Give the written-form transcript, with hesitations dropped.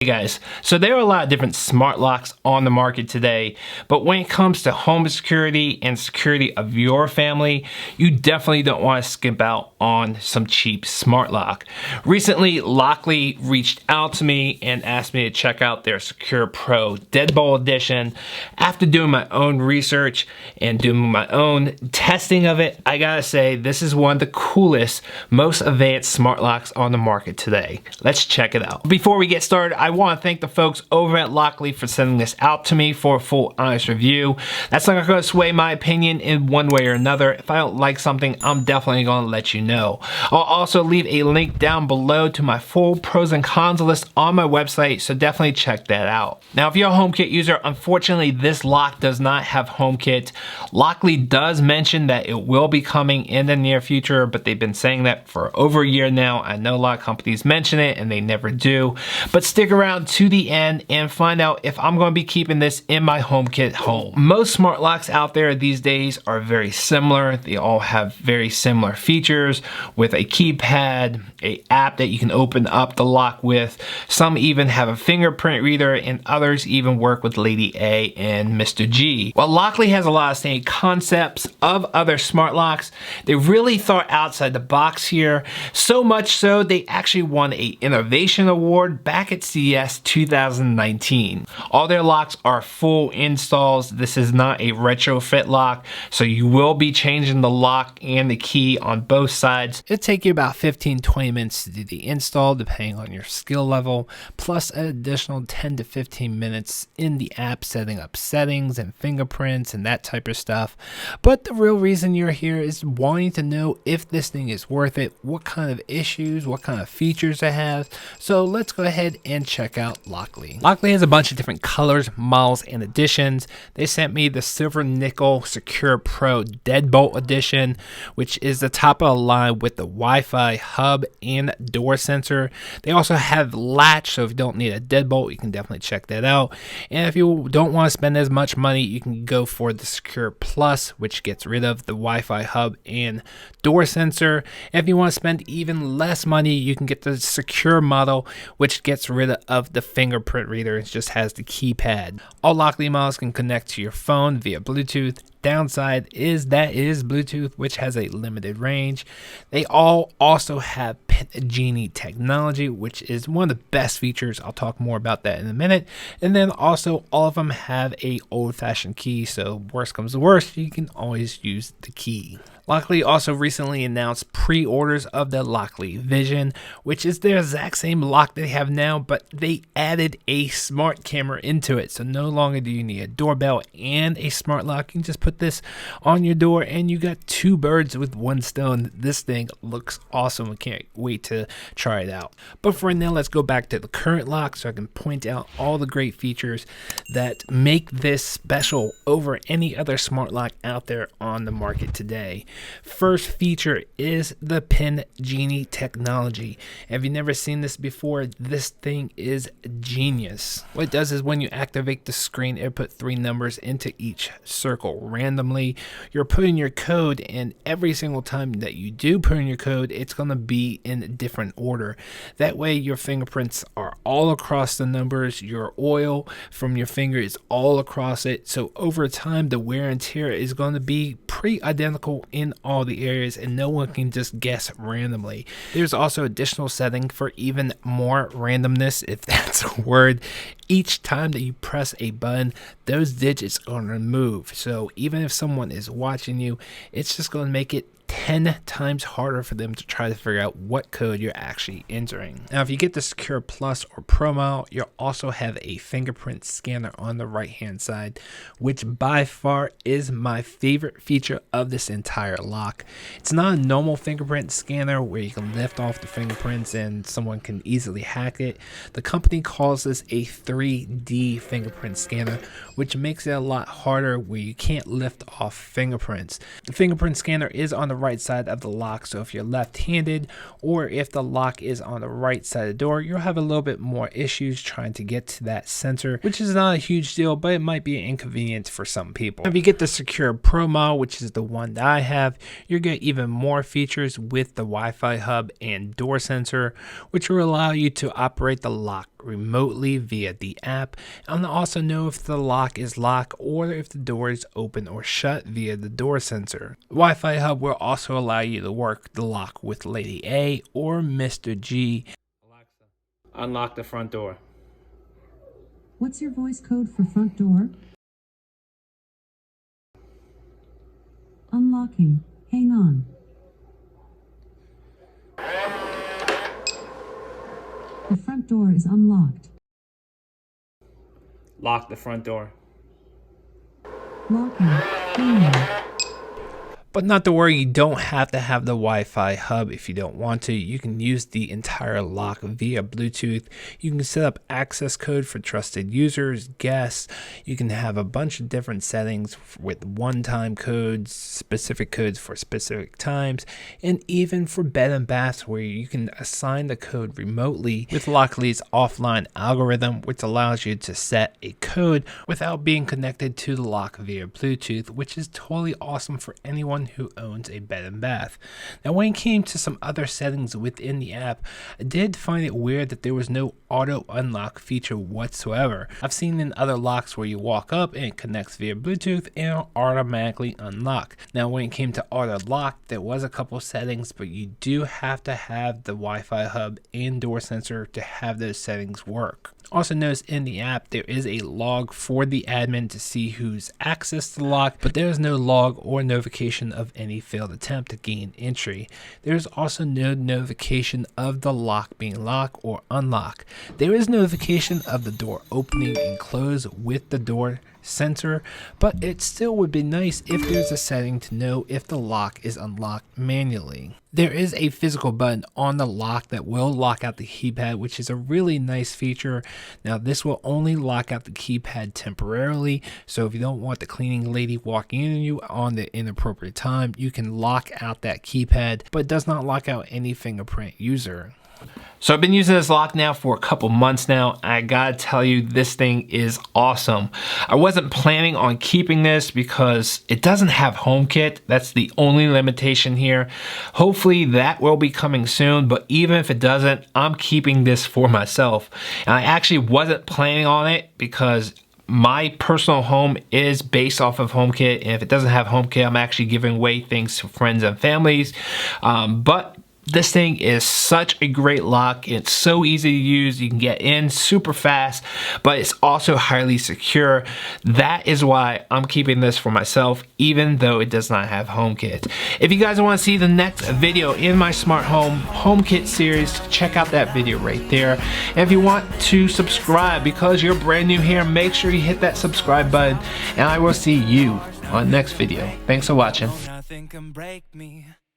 Hey guys, so there are a lot of different smart locks on the market today, but when it comes to home security and security of your family, you definitely don't want to skip out on some cheap smart lock. Recently, Lockly reached out to me and asked me to check out their Secure Pro Deadbolt edition. After doing my own research and doing my own testing of it, I gotta say this is one of the coolest, most advanced smart locks on the market today. Let's check it out. Before we get started, I want to thank the folks over at Lockly for sending this out to me for a full honest review. That's not going to sway my opinion in one way or another. If I don't like something, I'm definitely going to let you know. I'll also leave a link down below to my full pros and cons list on my website, so definitely check that out. Now, if you're a HomeKit user, unfortunately this lock does not have HomeKit. Lockly does mention that it will be coming in the near future, but they've been saying that for over a year now. I know a lot of companies mention it and they never do, but stick around to the end and find out if I'm going to be keeping this in my HomeKit home. Most smart locks out there these days are very similar. They all have very similar features with a keypad, an app that you can open up the lock with. Some even have a fingerprint reader and others even work with Lady A and Mr. G. While Lockly has a lot of same concepts of other smart locks, they really thought outside the box here. So much so they actually won an innovation award back at CES 2019. All their locks are full installs. This is not a retrofit lock, so you will be changing the lock and the key on both sides. It'll take you about 15-20 minutes to do the install depending on your skill level, plus an additional 10 to 15 minutes in the app setting up settings and fingerprints and that type of stuff. But the real reason you're here is wanting to know if this thing is worth it, what kind of issues, what kind of features it has. So let's go ahead and check out Lockly. Lockly has a bunch of different colors, models, and editions. They sent me the Silver Nickel Secure Pro Deadbolt edition, which is the top of the line with the Wi-Fi hub and door sensor. They also have latch, so if you don't need a deadbolt, you can definitely check that out. And if you don't want to spend as much money, you can go for the Secure Plus, which gets rid of the Wi-Fi hub and door sensor. And if you want to spend even less money, you can get the Secure model, which gets rid of the fingerprint reader. It just has the keypad. All Lockly models can connect to your phone via Bluetooth. Downside is that it is Bluetooth, which has a limited range. They all also have Pin Genie Technology, which is one of the best features. I'll talk more about that in a minute. And then also all of them have a old-fashioned key, so worst comes to worst, you can always use the key. Lockly also recently announced pre-orders of the Lockly Vision, which is their exact same lock they have now, but they added a smart camera into it. So no longer do you need a doorbell and a smart lock. You can just put this on your door and you got two birds with one stone. This thing looks awesome. I can't wait to try it out. But for now, let's go back to the current lock so I can point out all the great features that make this special over any other smart lock out there on the market today. First feature is the Pin Genie Technology. If you've never seen this before, this thing is genius. What it does is when you activate the screen, it puts 3 numbers into each circle randomly. You're putting your code, and every single time that you do put in your code, it's going to be in a different order. That way your fingerprints are all across the numbers, your oil from your finger is all across it. So over time, the wear and tear is going to be pretty identical in all the areas, and no one can just guess randomly. There's also additional setting for even more randomness, if that's a word. Each time that you press a button, those digits are going to move. So even if someone is watching you, it's just going to make it 10 times harder for them to try to figure out what code you're actually entering. Now, if you get the Secure Plus or Pro model, you'll also have a fingerprint scanner on the right hand side, which by far is my favorite feature of this entire lock. It's not a normal fingerprint scanner where you can lift off the fingerprints and someone can easily hack it. The company calls this a 3D fingerprint scanner, which makes it a lot harder where you can't lift off fingerprints. The fingerprint scanner is on the right side of the lock, so if you're left-handed or if the lock is on the right side of the door, you'll have a little bit more issues trying to get to that sensor, which is not a huge deal, but it might be an inconvenience for some people. If you get the Secure Pro model, which is the one that I have, you're going to get even more features with the Wi-Fi hub and door sensor, which will allow you to operate the lock remotely via the app, and also know if the lock is locked or if the door is open or shut via the door sensor. The Wi-Fi hub will also allow you to work the lock with Lady A or Mr. G. Alexa, unlock the front door. What's your voice code for front door? Unlocking. Hang on. The front door is unlocked. Lock the front door. Locking. Hang on. But not to worry, you don't have to have the Wi-Fi hub if you don't want to. You can use the entire lock via Bluetooth. You can set up access code for trusted users, guests. You can have a bunch of different settings with one-time codes, specific codes for specific times, and even for bed and baths where you can assign the code remotely with Lockly's offline algorithm, which allows you to set a code without being connected to the lock via Bluetooth, which is totally awesome for anyone who owns a bed and bath. Now, when it came to some other settings within the app, I did find it weird that there was no auto unlock feature whatsoever. I've seen in other locks where you walk up and it connects via Bluetooth and it'll automatically unlock. Now, when it came to auto lock, there was a couple settings, but you do have to have the Wi-Fi hub and door sensor to have those settings work. Also notice in the app there is a log for the admin to see who's accessed the lock, but there is no log or notification of any failed attempt to gain entry. There is also no notification of the lock being locked or unlocked. There is notification of the door opening and close with the door sensor, but it still would be nice if there's a setting to know if the lock is unlocked manually. There is a physical button on the lock that will lock out the keypad, which is a really nice feature. Now, this will only lock out the keypad temporarily, so if you don't want the cleaning lady walking in on you on the inappropriate time, you can lock out that keypad, but it does not lock out any fingerprint user. So I've been using this lock now for a couple months now. I gotta tell you, this thing is awesome. I wasn't planning on keeping this because it doesn't have HomeKit. That's the only limitation here. Hopefully that will be coming soon, but even if it doesn't, I'm keeping this for myself. And I actually wasn't planning on it because my personal home is based off of HomeKit, and if it doesn't have HomeKit, I'm actually giving away things to friends and families. But this thing is such a great lock. It's so easy to use. You can get in super fast, but it's also highly secure. That is why I'm keeping this for myself, even though it does not have HomeKit. If you guys want to see the next video in my smart home HomeKit series, check out that video right there. And if you want to subscribe because you're brand new here, make sure you hit that subscribe button, and I will see you on the next video. Thanks for watching.